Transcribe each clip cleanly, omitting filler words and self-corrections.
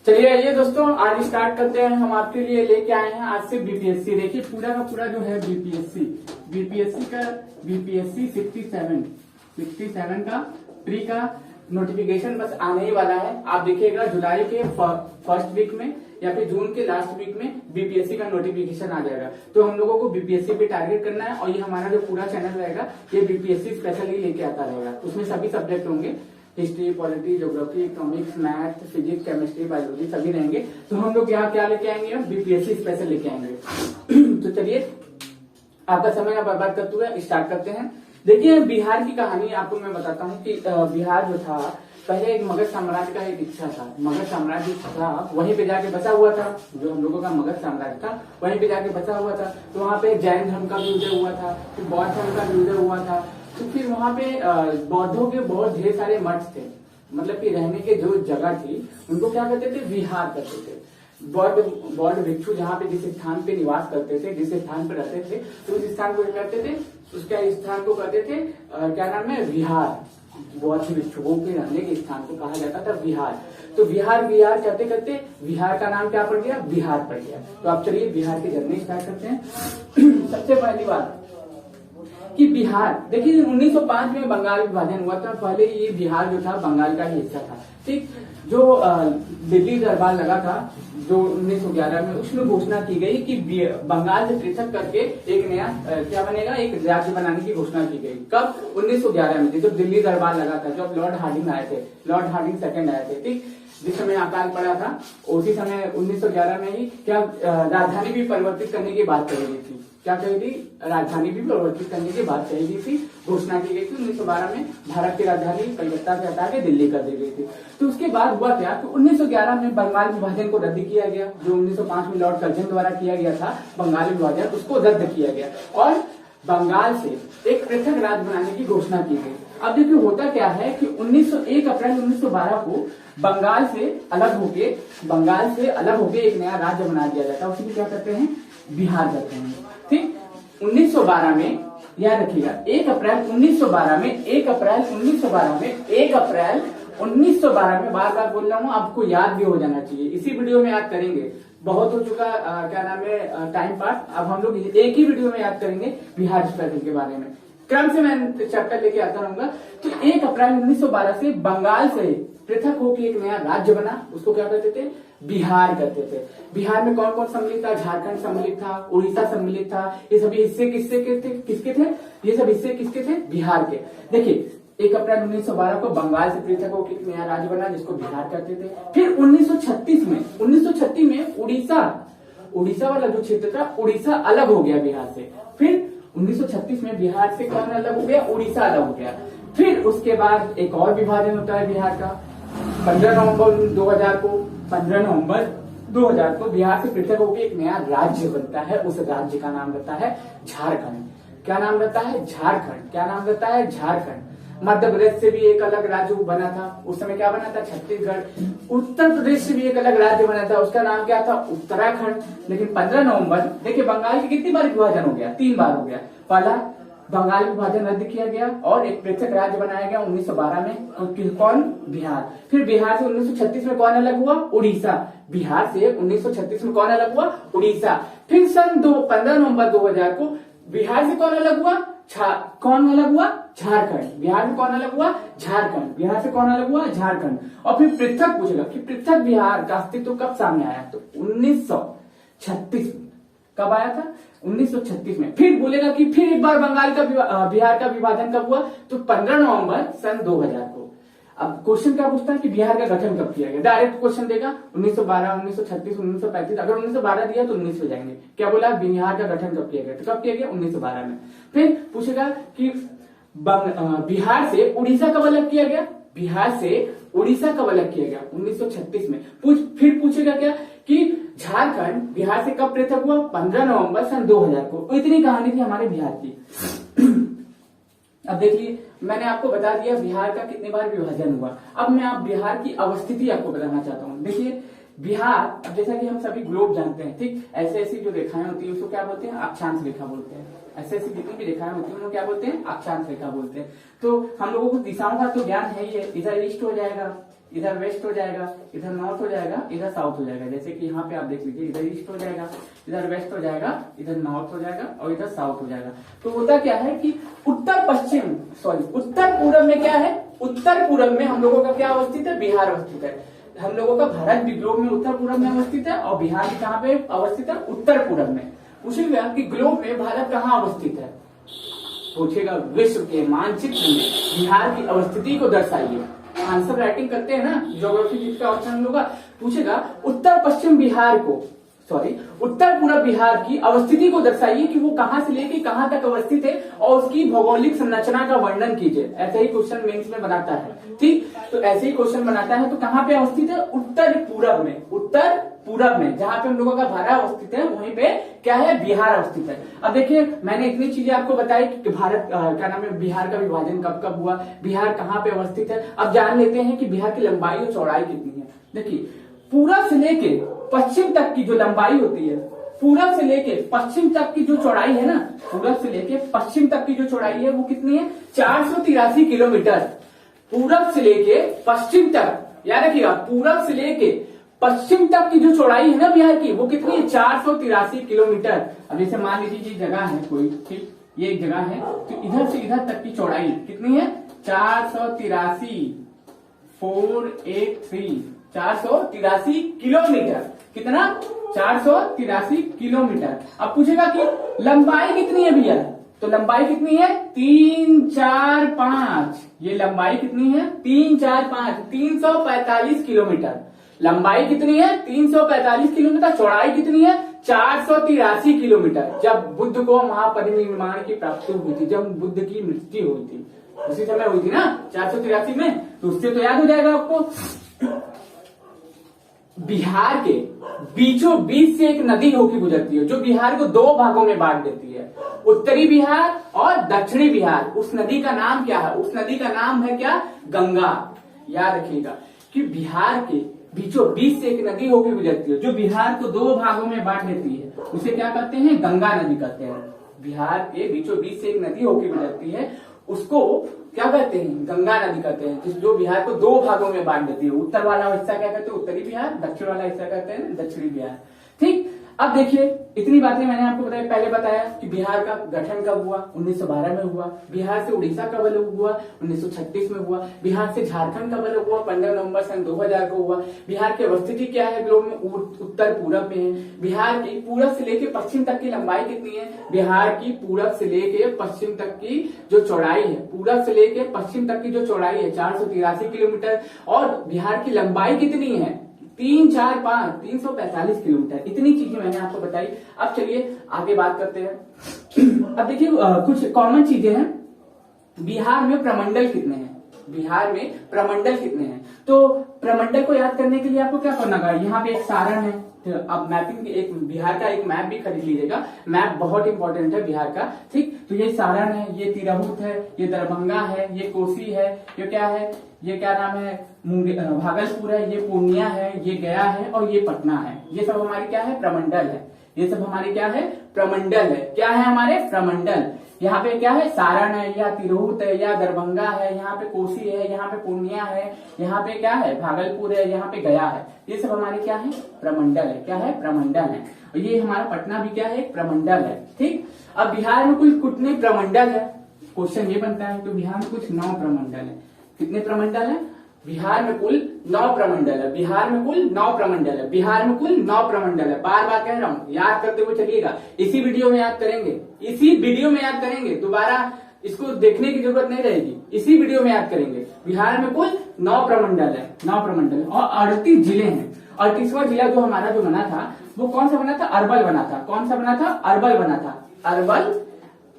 चलिए आइए दोस्तों, आज स्टार्ट करते हैं। हम आपके लिए लेके आए हैं आज से बीपीएससी। देखिए पूरा का पूरा जो है बीपीएससी का बीपीएससी 67 का प्री का नोटिफिकेशन बस आने ही वाला है। आप देखिएगा जुलाई के फर्स्ट वीक में या फिर जून के लास्ट वीक में बीपीएससी का नोटिफिकेशन आ जाएगा। तो हम लोगों को बीपीएससी पे टारगेट करना है और ये हमारा जो पूरा चैनल रहेगा ये बीपीएससी स्पेशल ही लेके आता रहेगा। उसमें सभी सब्जेक्ट होंगे, history, polity, geography, economics, math, physics, chemistry, biology सभी रहेंगे। तो हम लोग यहाँ क्या लेके आएंगे? बीपीएससी स्पेशल लेके आएंगे। तो चलिए आपका समय ना बर्बाद करते हुए स्टार्ट करते हैं। देखिए बिहार की कहानी आपको मैं बताता हूँ कि बिहार जो था पहले एक मगध साम्राज्य का एक हिस्सा था। मगध साम्राज्य था वहीं पे जाके बचा हुआ था। जो हम लोगों का मगध साम्राज्य था वहीं पे जाके बचा हुआ था। तो वहाँ पे जैन धर्म का भी उदय हुआ था, फिर बौद्ध धर्म का भी उदय हुआ था। तो फिर वहाँ पे बौद्धों के बहुत ढेर सारे मठ थे, मतलब कि रहने के जो जगह थी उनको क्या करते थे? विहार करते थे। बौद्ध भिक्षु जहाँ पे जिस स्थान पे निवास करते थे, जिस स्थान पे रहते थे, तो उस स्थान को करते थे, उसका स्थान को कहते थे क्या नाम है? विहार। बौद्ध भिक्षुओं के रहने के स्थान को कहा जाता था विहार। तो विहार विहार करते करते विहार का नाम क्या पड़ गया? बिहार पड़ गया। तो आप चलिए बिहार के जर्नी स्टार्ट करते हैं। सबसे पहली बात कि बिहार, देखिए 1905 में बंगाल विभाजन हुआ था। पहले ये बिहार जो था बंगाल का ही हिस्सा था, ठीक। जो दिल्ली दरबार लगा था जो 1911 में, उसमें घोषणा की गई कि बंगाल से पृथक करके एक नया क्या बनेगा? एक राज्य बनाने की घोषणा की गई। कब? 1911 में, जब दिल्ली दरबार लगा था, जब लॉर्ड हार्डिंग आए थे, लॉर्ड हार्डिंग सेकंड आए थे, ठीक। जिस समय अकाल पड़ा था उसी समय 1911 में ही क्या राजधानी भी परिवर्तित करने की बात कही गई थी। क्या कही थी? राजधानी भी परिवर्तित करने की बात कही गई थी, घोषणा की गई थी। 1912 में भारत की राजधानी कलकत्ता से हटा के दिल्ली कर दी गई थी। तो उसके बाद हुआ क्या? तो 1911 में बंगाल विभाजन को रद्द किया गया। जो 1905 में लॉर्ड कर्जन द्वारा किया गया था बंगाल विभाजन, उसको रद्द किया गया और बंगाल से एक पृथक राज्य बनाने की घोषणा की गई। अब देखिए होता क्या है कि 1 अप्रैल 1912 को बंगाल से अलग होके एक नया राज्य बना दिया जाता है। उसी क्या करते हैं? बिहार करते हैं, ठीक। 1912 में याद रखिएगा 1 अप्रैल 1912 में बार बार बोल रहा हूँ, आपको याद भी हो जाना चाहिए। इसी वीडियो में याद करेंगे, बहुत हो चुका क्या नाम है टाइम पास। अब हम लोग एक ही वीडियो में याद करेंगे बिहार स्ट्रगल के बारे में। क्रम से मैं चैप्टर लेके आता रहूंगा। तो 1 अप्रैल 1912 से बंगाल से पृथक होकर एक नया राज्य बना, उसको क्या करते थे? बिहार करते थे। बिहार में कौन कौन सम्मिलित था? झारखंड सम्मिलित था, उड़ीसा सम्मिलित था। ये सभी हिस्से किसके थे? ये सब हिस्से किसके थे? बिहार के। देखिए 1 अप्रैल 1912 को बंगाल से पृथक होकर एक नया राज्य बना जिसको बिहार करते थे। फिर 1936 में उड़ीसा वाला जो क्षेत्र था, उड़ीसा अलग हो गया बिहार से। फिर 1936 में बिहार से कौन अलग हो गया? उड़ीसा अलग हो गया। फिर उसके बाद एक और विभाजन होता है बिहार का 15 नवंबर 2000 को बिहार से पृथक होकर एक नया राज्य बनता है। उस राज्य का नाम रहता है झारखंड। क्या नाम रहता है? झारखंड। क्या नाम रहता है? झारखंड। मध्य प्रदेश से भी एक अलग राज्य बना था, उस समय क्या बना था? छत्तीसगढ़। उत्तर प्रदेश से भी एक अलग राज्य बना था, उसका नाम क्या था? उत्तराखंड। लेकिन 15 नवंबर, देखिए बंगाल की कितनी बार विभाजन हो गया? 3 बार हो गया। पहला बंगाल विभाजन रद्द किया गया और एक पृथक राज्य बनाया गया 1912 में। कौन? बिहार। फिर बिहार से 1936 में कौन अलग हुआ? उड़ीसा। बिहार से 1936 में कौन अलग हुआ? उड़ीसा। फिर सन 15 नवंबर 2000 को बिहार से कौन अलग हुआ? झारखंड। बिहार से कौन अलग हुआ? झारखंड। बिहार से कौन अलग हुआ? झारखंड। और फिर पृथक पूछेगा कि पृथक बिहार का अस्तित्व कब सामने आया? तो 1936 में। कब आया था? 1936 में। फिर बोलेगा कि फिर एक बार बिहार का विभाजन कब हुआ? तो 15 नवंबर सन 2000 को। अब क्वेश्चन क्या पूछता है कि बिहार का गठन कब किया गया? डायरेक्ट क्वेश्चन देगा 1912, 1936, 1935। अगर 1912 दिया तो 19 हो जाएंगे। क्या बोला? बिहार का गठन कब किया गया? तो कब किया गया? 1912 में। फिर पूछेगा कि बिहार से उड़ीसा कब अलग किया गया? बिहार से उड़ीसा कब अलग किया गया? 1936 में। फिर पूछेगा क्या कि झारखंड बिहार से कब पृथक हुआ? 15 नवंबर सन 2000 को। इतनी कहानी थी हमारे बिहार की। अब देखिए मैंने आपको बता दिया बिहार का कितनी बार विभाजन हुआ। अब मैं आप बिहार की अवस्थिति आपको बताना चाहता हूँ। देखिए बिहार, अब जैसा कि हम सभी ग्लोब जानते हैं, ठीक, ऐसी जो रेखाएं होती है उसको क्या बोलते हैं? अक्षांश रेखा बोलते हैं। ऐसी जितनी भी रेखाएं होती है उनको क्या बोलते हैं? अक्षांश रेखा बोलते हैं। तो हम लोगों को दिशाओं का तो ज्ञान है ही है। इधर ईस्ट हो जाएगा, इधर वेस्ट हो जाएगा, इधर नॉर्थ हो जाएगा, इधर साउथ हो जाएगा। जैसे कि यहाँ पे आप देख लीजिए, इधर ईस्ट हो जाएगा, इधर वेस्ट हो जाएगा, इधर नॉर्थ हो जाएगा और इधर साउथ हो जाएगा। तो होता क्या है कि उत्तर पूरब में क्या है, उत्तर पूरब में हम लोगों का क्या अवस्थित है, बिहार अवस्थित है। हम लोगों का भारत ग्लोब में उत्तर पूरब में अवस्थित है और बिहार कहाँ पे अवस्थित है, उत्तर पूरब में। पूछेगा कि ग्लोब में भारत कहाँ अवस्थित है, पूछेगा विश्व के मानचित्र में बिहार की अवस्थिति को दर्शाइए। आंसर राइटिंग करते हैं ना, ज्योग्राफी जिसका ऑप्शन होगा, पूछेगा उत्तर पश्चिम बिहार को, उत्तर पूर्व बिहार की अवस्थिति को दर्शाइए कि वो कहां से लेके कहां तक अवस्थित है और उसकी भौगोलिक संरचना का वर्णन कीजिए। ऐसे ही क्वेश्चन मेंस में बनाता है, ठीक। तो ऐसे ही क्वेश्चन बनाता है। तो कहां पे अवस्थित है, उत्तर पूरब में, उत्तर पूरब में, जहां पे हम लोगों का भारत अवस्थित है वहीं पे क्या है, बिहार अवस्थित है। अब देखिए मैंने इतनी चीजें आपको बताई कि भारत क्या नाम है, बिहार का विभाजन कब कब हुआ, बिहार कहाँ पे अवस्थित है। अब जान लेते हैं कि बिहार की लंबाई और चौड़ाई कितनी है। देखिए पूरब से लेके पश्चिम तक की जो लंबाई होती है, पूरब से लेके पश्चिम तक की जो चौड़ाई है ना, पूरब से लेके पश्चिम तक की जो चौड़ाई है वो कितनी है, 483 किलोमीटर। पूरब से लेके पश्चिम तक, याद रखिएगा, पूरब से लेके पश्चिम तक की जो चौड़ाई है ना बिहार की, वो कितनी है, 483 किलोमीटर। अब जैसे मान लीजिए जगह है कोई, ठीक, ये एक जगह है, तो इधर से इधर तक की चौड़ाई कितनी है, 483 किलोमीटर। कितना, 483 किलोमीटर। अब पूछेगा कि लंबाई कितनी है भैया, तो लंबाई कितनी है, 3, 4, 5। ये लंबाई कितनी है, 3, 4, 5, 345 किलोमीटर। लंबाई कितनी है, 345 किलोमीटर। चौड़ाई कितनी है, 483 किलोमीटर। जब बुद्ध को महापरिनिर्वाण की प्राप्ति हुई थी, जब बुद्ध की मृत्यु हुई थी, उसी समय हुई थी ना 483 में, तो उससे तो याद हो जाएगा आपको। बिहार के बीचों बीच से एक नदी होकर गुजरती है जो बिहार को दो भागों में बांट देती है, उत्तरी बिहार और दक्षिणी बिहार। उस नदी का नाम क्या है, उस नदी का नाम है क्या, गंगा। याद रखिएगा कि बिहार के बीचों बीच से एक नदी होकर गुजरती है जो बिहार को दो भागों में बांट देती है, उसे क्या कहते हैं, गंगा नदी कहते हैं। बिहार के बीचों बीच से एक नदी होकर गुजरती है, उसको क्या कहते हैं, गंगा नदी कहते हैं, जो बिहार को दो भागों में बांट देती है। उत्तर वाला हिस्सा क्या कहते हैं, उत्तरी बिहार, दक्षिण वाला हिस्सा कहते हैं दक्षिणी बिहार, ठीक। अब देखिए इतनी बातें मैंने आपको बताया, पहले बताया कि बिहार का गठन कब हुआ, 1912 में हुआ। बिहार से उड़ीसा कब अलग हुआ, 1936 में हुआ। बिहार से झारखंड कब अलग हुआ, 15 नवंबर सन 2000 को हुआ। बिहार की अवस्थिति क्या है ग्लोब में, उत्तर पूरब में है। बिहार की पूरब से लेकर पश्चिम तक की लंबाई कितनी है, बिहार की पूरब से लेकर पश्चिम तक की जो चौड़ाई है, पूरब से लेकर पश्चिम तक की जो चौड़ाई है 483 किलोमीटर। और बिहार की लंबाई कितनी है, 3, 4, 5, 345 किलोमीटर। इतनी चीजें मैंने आपको बताई। अब चलिए आगे बात करते हैं। अब देखिए कुछ कॉमन चीजें हैं। बिहार में प्रमंडल कितने हैं, बिहार में प्रमंडल कितने हैं। तो प्रमंडल को याद करने के लिए आपको क्या करना होगा, यहाँ पे एक सारण है। तो अब मैपिंग एक बिहार का एक मैप भी खरीद लीजिएगा, मैप बहुत इंपॉर्टेंट है बिहार का, ठीक। तो ये सारण है, ये तिरहुत है, ये दरभंगा है, ये कोसी है, ये क्या है, ये क्या नाम है, भागलपुर है, ये पूर्णिया है, ये गया है और ये पटना है। ये सब हमारे क्या है, प्रमंडल है। ये सब हमारे क्या है, प्रमंडल है। क्या है हमारे प्रमंडल। यहाँ पे क्या है, सारण है, या तिरहुत है, या दरभंगा है, यहाँ पे कोसी है, यहाँ पे पूर्णिया है, यहाँ पे क्या है, भागलपुर है, यहाँ पे गया है। ये सब हमारे क्या है, प्रमंडल है। क्या है, प्रमंडल है। और ये हमारा पटना भी क्या है, प्रमंडल है, ठीक। अब बिहार में कुल कितने प्रमंडल है, क्वेश्चन ये बनता है। तो बिहार में कुछ 9 प्रमंडल है। कितने प्रमंडल है, बिहार में कुल 9 प्रमंडल है। बिहार में कुल 9 प्रमंडल है। बिहार में कुल 9 प्रमंडल है। बार बार कह रहा हूँ, याद करते हुए चलिएगा। इसी वीडियो में याद करेंगे, इसी वीडियो में याद करेंगे, दोबारा इसको देखने की जरूरत नहीं रहेगी, इसी वीडियो में याद करेंगे। बिहार में कुल 9 प्रमंडल है, 9 प्रमंडल और 38 जिले हैं। 38वां जिला जो हमारा जो बना था वो कौन सा बना था, अरवल बना था। कौन सा बना था, अरवल बना था। अरवल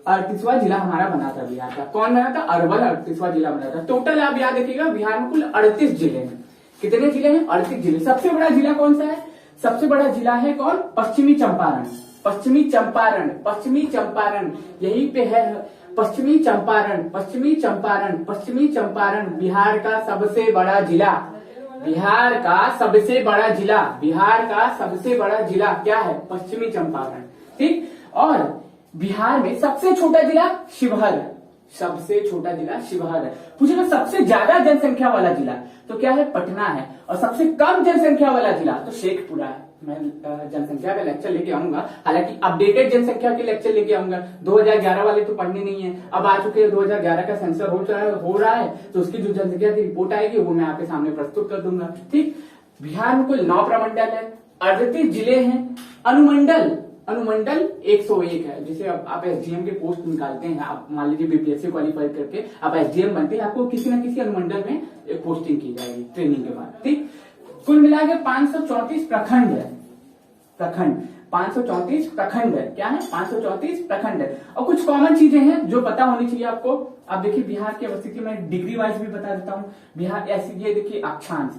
38वां जिला हमारा बना था बिहार का। कौन बना था, अरवल 38वां जिला बना था। टोटल आप याद रखिएगा बिहार में कुल 38 जिले हैं। कितने जिले हैं, 38 जिले। सबसे बड़ा जिला कौन सा है, सबसे बड़ा जिला है कौन, पश्चिमी चंपारण। पश्चिमी चंपारण, पश्चिमी चंपारण, यही पे है पश्चिमी चंपारण, पश्चिमी चंपारण, पश्चिमी चंपारण बिहार का सबसे बड़ा जिला। बिहार का सबसे बड़ा जिला, बिहार का सबसे बड़ा जिला क्या है, पश्चिमी चंपारण, ठीक। और बिहार में सबसे छोटा जिला शिवहर। सबसे छोटा जिला शिवहर है। पूछेगा सबसे ज्यादा जनसंख्या वाला जिला तो क्या है, पटना है। और सबसे कम जनसंख्या वाला जिला तो शेखपुरा है। मैं जनसंख्या का लेक्चर लेके आऊंगा, हालांकि अपडेटेड जनसंख्या के लेक्चर लेके आऊंगा। 2011 वाले तो पढ़ने नहीं है, अब आ चुके हैं। 2011 का सेंसर हो रहा है तो उसकी जो जनसंख्या की रिपोर्ट आएगी वो मैं आपके सामने प्रस्तुत कर दूंगा। ठीक, बिहार में कुल 9 प्रमंडल है, 38 जिले हैं, अनुमंडल 101 है। जैसे आप एसडीएम के पोस्ट निकालते हैं, आप मान लीजिए बीपीएससी क्वालिफाई करके आप एसडीएम बनते हैं, आपको किसी न किसी अनुमंडल में एक पोस्टिंग की जाएगी ट्रेनिंग के बाद। ठीक, कुल मिलाकर 534 प्रखंड है। 534 प्रखंड है। क्या है, 534 प्रखंड है। और कुछ कॉमन चीजें हैं जो पता होनी चाहिए आपको। आप देखिए बिहार की अवस्थिति में डिग्री वाइज भी बता देता हूँ। बिहार ऐसी, ये देखिए अक्षांश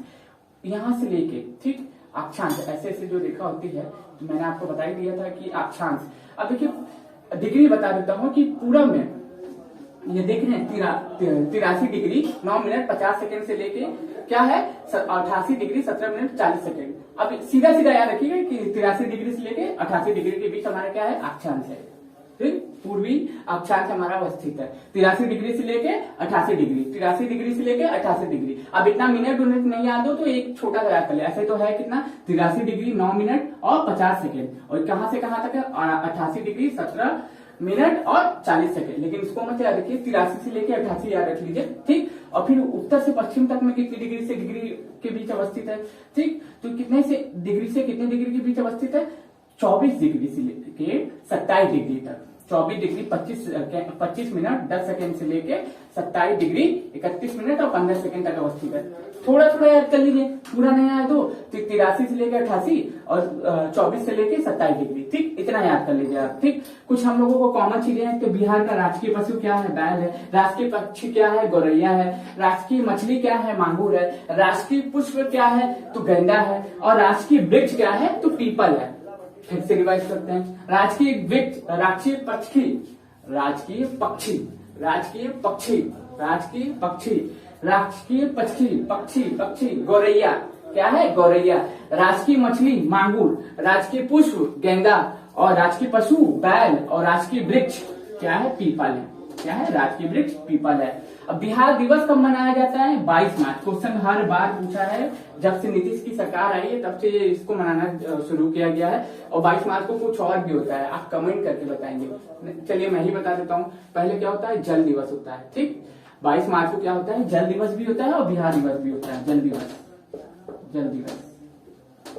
यहां से लेके, ठीक, अक्षांश ऐसे ऐसे जो रेखा होती है, तो मैंने आपको बता ही दिया था कि अक्षांश। अब देखिए डिग्री बता देता हूँ कि पूरब में ये देख रहे हैं 83 डिग्री 9 मिनट 50 सेकंड से लेके क्या है 88 डिग्री 17 मिनट 40 सेकंड। अब सीधा सीधा याद रखिएगा कि 83 डिग्री से लेके 88 डिग्री के बीच हमारा क्या है, अक्षांश है। ठीक, पूर्वी अक्षांश हमारा अवस्थित है 83 डिग्री से लेके 88 डिग्री, 83 डिग्री से लेके 88 डिग्री। अब इतना मिनट नहीं याद हो तो एक छोटा सा याद कर ले। ऐसे तो है कितना, 83 डिग्री 9 मिनट और 50 सेकेंड, और कहां से कहां तक है, 88 डिग्री 17 मिनट और 40 सेकेंड। लेकिन इसको मत याद रखिए, 83 से लेके 88 याद रख लीजिए। ठीक, और फिर उत्तर से पश्चिम तक में कितनी डिग्री से डिग्री के बीच अवस्थित है। ठीक, तो कितने से डिग्री से कितने डिग्री के बीच अवस्थित है, 24 डिग्री से लेके 27 डिग्री तक। 24 डिग्री 25 मिनट 10 सेकेंड से लेके 27 डिग्री 31 मिनट और 15 सेकेंड तक अवस्थित है। थोड़ा थोड़ा याद कर लीजिए, पूरा नहीं याद हो तो 83 से लेकर 88 और 24 से लेकर 27 डिग्री। ठीक, इतना याद कर लीजिए आप। ठीक, कुछ हम लोगों को कॉमन चीजें हैं। तो बिहार का राजकीय पशु क्या है, बैल है। राष्ट्रीय पक्षी क्या है, गौरैया है। राष्ट्रीय मछली क्या है, मांगुर है। राष्ट्रीय पुष्प क्या है, तो गेंदा है। और राष्ट्रीय वृक्ष क्या है, तो पीपल है। फिर से रिवाइज करते हैं। राजकीय वृक्ष, राजकीय पक्षी, राजकीय पक्षी, राजकीय पक्षी, राजकीय पक्षी, राजकीय पक्षी, पक्षी पक्षी, गौरैया क्या है, गौरैया। राजकीय मछली मांगुर, राजकीय पुष्प गेंदा, और राजकीय पशु बैल, और राजकीय वृक्ष क्या है, पीपल है। क्या है, राजकीय वृक्ष पीपल है। अब बिहार दिवस कब मनाया जाता है, 22 मार्च। क्वेश्चन हर बार पूछा है, जब से नीतीश की सरकार आई है तब से इसको मनाना शुरू किया गया है। और 22 मार्च को कुछ और भी होता है, आप कमेंट करके बताएंगे। चलिए मैं ही बता देता हूँ। पहले क्या होता है, जल दिवस होता है। ठीक, 22 मार्च को क्या होता है, जल दिवस भी होता है और बिहार दिवस भी होता है। जल दिवस, जल दिवस,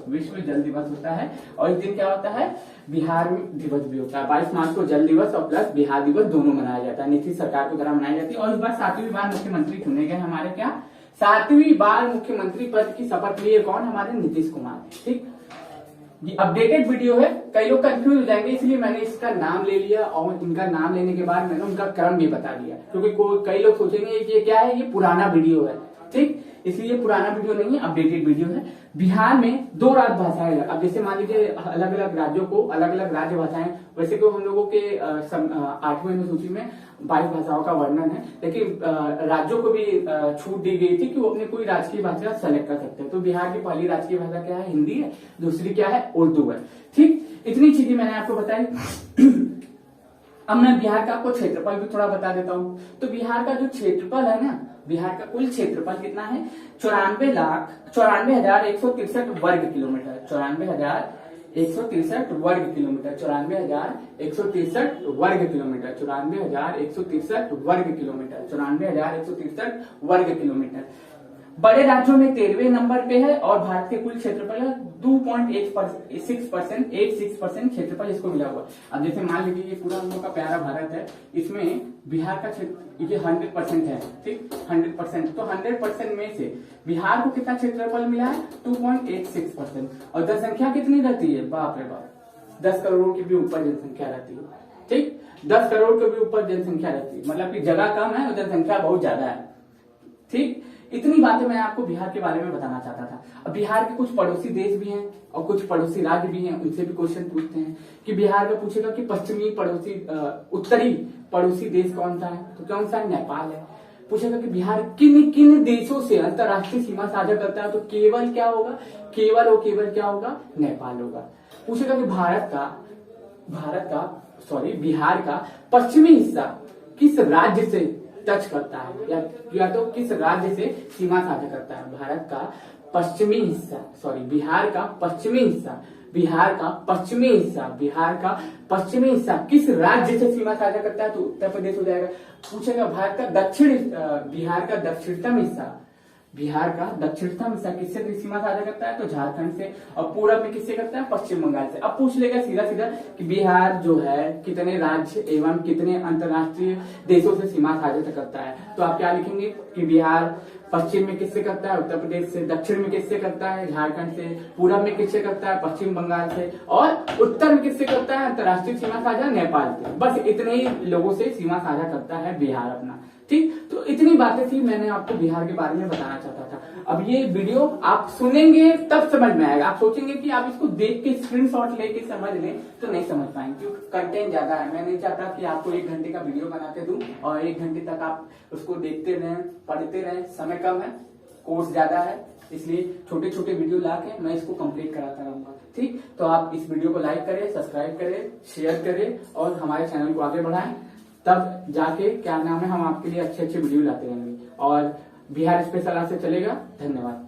विश्व जल दिवस होता है। और इस दिन क्या होता है, बिहार दिवस भी होता है। 22 मार्च को जल दिवस और प्लस बिहार दिवस दोनों मनाया जाता है। नीतीश सरकार के द्वारा मनाई जाती है। और इस बार 7वीं बार मुख्यमंत्री चुने गए हमारे, क्या 7वीं बार मुख्यमंत्री पद की शपथ लिए कौन, हमारे नीतीश कुमार। ठीक, ये अपडेटेड वीडियो है, कई लोग कंफ्यूज हो जाएंगे, इसलिए मैंने इसका नाम ले लिया। और इनका नाम लेने के बाद मैंने उनका क्रम भी बता दिया, क्योंकि कई लोग सोचेंगे कि ये क्या है, ये पुराना वीडियो है। ठीक, इसलिए पुराना वीडियो नहीं है, अपडेटेड वीडियो है। बिहार में 2 राजभाषाएं। अब जैसे मान लीजिए अलग अलग राज्यों को अलग अलग राज्य भाषाएं, वैसे तो हम लोगों के 8वीं अनुसूची में 22 भाषाओं का वर्णन है, लेकिन राज्यों को भी छूट दी गई थी कि वो अपने कोई राजकीय भाषा सेलेक्ट कर सकते हैं। तो बिहार की पहली राजकीय भाषा क्या है, हिंदी है। दूसरी क्या है, उर्दू है। ठीक, इतनी चीजें मैंने आपको बताई। अब मैं बिहार का आपको क्षेत्रफल भी थोड़ा बता देता हूँ। तो बिहार का जो क्षेत्रफल है ना, बिहार का कुल क्षेत्रफल कितना है, 94,163 वर्ग किलोमीटर। 94,163 वर्ग किलोमीटर, 94,163 वर्ग किलोमीटर, 94,163 वर्ग किलोमीटर, 94,163 वर्ग किलोमीटर। बड़े राज्यों में 13वें नंबर पे है। और भारत के कुल क्षेत्रफल 2.86% क्षेत्रफल इसको मिला हुआ। अब जैसे मान लीजिए ये पूरा हम लोग का प्यारा भारत है, इसमें बिहार का क्षेत्र ये 100% है। ठीक, 100%। तो 100% में से बिहार को कितना क्षेत्रफल मिला है, 2.86%। और जनसंख्या कितनी रहती है, बाप रे बाप, 10 करोड़ की भी ऊपर जनसंख्या रहती है। ठीक, 10 करोड़ के भी ऊपर जनसंख्या रहती है, मतलब कि जगह कम है और जनसंख्या बहुत ज्यादा है। ठीक, इतनी बातें मैं आपको बिहार के बारे में बताना चाहता था। अब बिहार के कुछ पड़ोसी देश भी हैं और कुछ पड़ोसी राज्य भी हैं, उनसे भी क्वेश्चन पूछते हैं कि बिहार का पूछेगा कि पश्चिमी पड़ोसी उत्तरी पड़ोसी देश कौन सा है, तो कौन सा है, नेपाल है। पूछेगा कि बिहार किन किन देशों से अंतरराष्ट्रीय सीमा साझा करता है, तो केवल क्या होगा, केवल और केवल क्या होगा, नेपाल होगा। पूछेगा कि बिहार का पश्चिमी हिस्सा किस राज्य से टच करता है या तो किस राज्य से सीमा साझा करता है। भारत का पश्चिमी हिस्सा, सॉरी बिहार का पश्चिमी हिस्सा, बिहार का पश्चिमी हिस्सा, बिहार का पश्चिमी हिस्सा किस राज्य से सीमा साझा करता है, तो उत्तर प्रदेश हो जाएगा। पूछेगा भारत का बिहार का दक्षिणतम हिस्सा, बिहार का दक्षिणतम हिस्सा किससे सीमा साझा करता है, तो झारखंड से। और पूरब में किससे करता है, पश्चिम बंगाल से। अब पूछ लेगा सीधा सीधा कि बिहार जो है कितने राज्य एवं कितने अंतर्राष्ट्रीय देशों से सीमा साझा करता है, तो आप क्या लिखेंगे कि बिहार पश्चिम में किससे करता है, उत्तर प्रदेश से, दक्षिण में किससे करता है, झारखंड से, पूरब में किससे करता है, पश्चिम बंगाल से, और उत्तर में किससे करता है, अंतर्राष्ट्रीय सीमा साझा नेपाल से। बस इतने ही लोगों से सीमा साझा करता है बिहार अपना। ठीक, तो इतनी बातें थी, मैंने आपको बिहार के बारे में बताना चाहता था। अब ये वीडियो आप सुनेंगे तब समझ में आएगा। आप सोचेंगे कि आप इसको देख के स्क्रीनशॉट लेके समझ लें, तो नहीं समझ पाएंगे क्योंकि कंटेंट ज्यादा है। मैं नहीं चाहता कि आपको 1 घंटे का वीडियो बना के दूं और 1 घंटे तक आप उसको देखते रहें, पढ़ते रहें। समय कम है, कोर्स ज्यादा है, इसलिए छोटे छोटे वीडियो ला के मैं इसको कंप्लीट कराता रहूंगा। ठीक, तो आप इस वीडियो को लाइक करें, सब्सक्राइब करें, शेयर करें और हमारे चैनल को आगे बढ़ाएं। तब जाके क्या नाम है, हम आपके लिए अच्छे अच्छे वीडियो लाते रहेंगे और बिहार स्पेशल आज से चलेगा। धन्यवाद।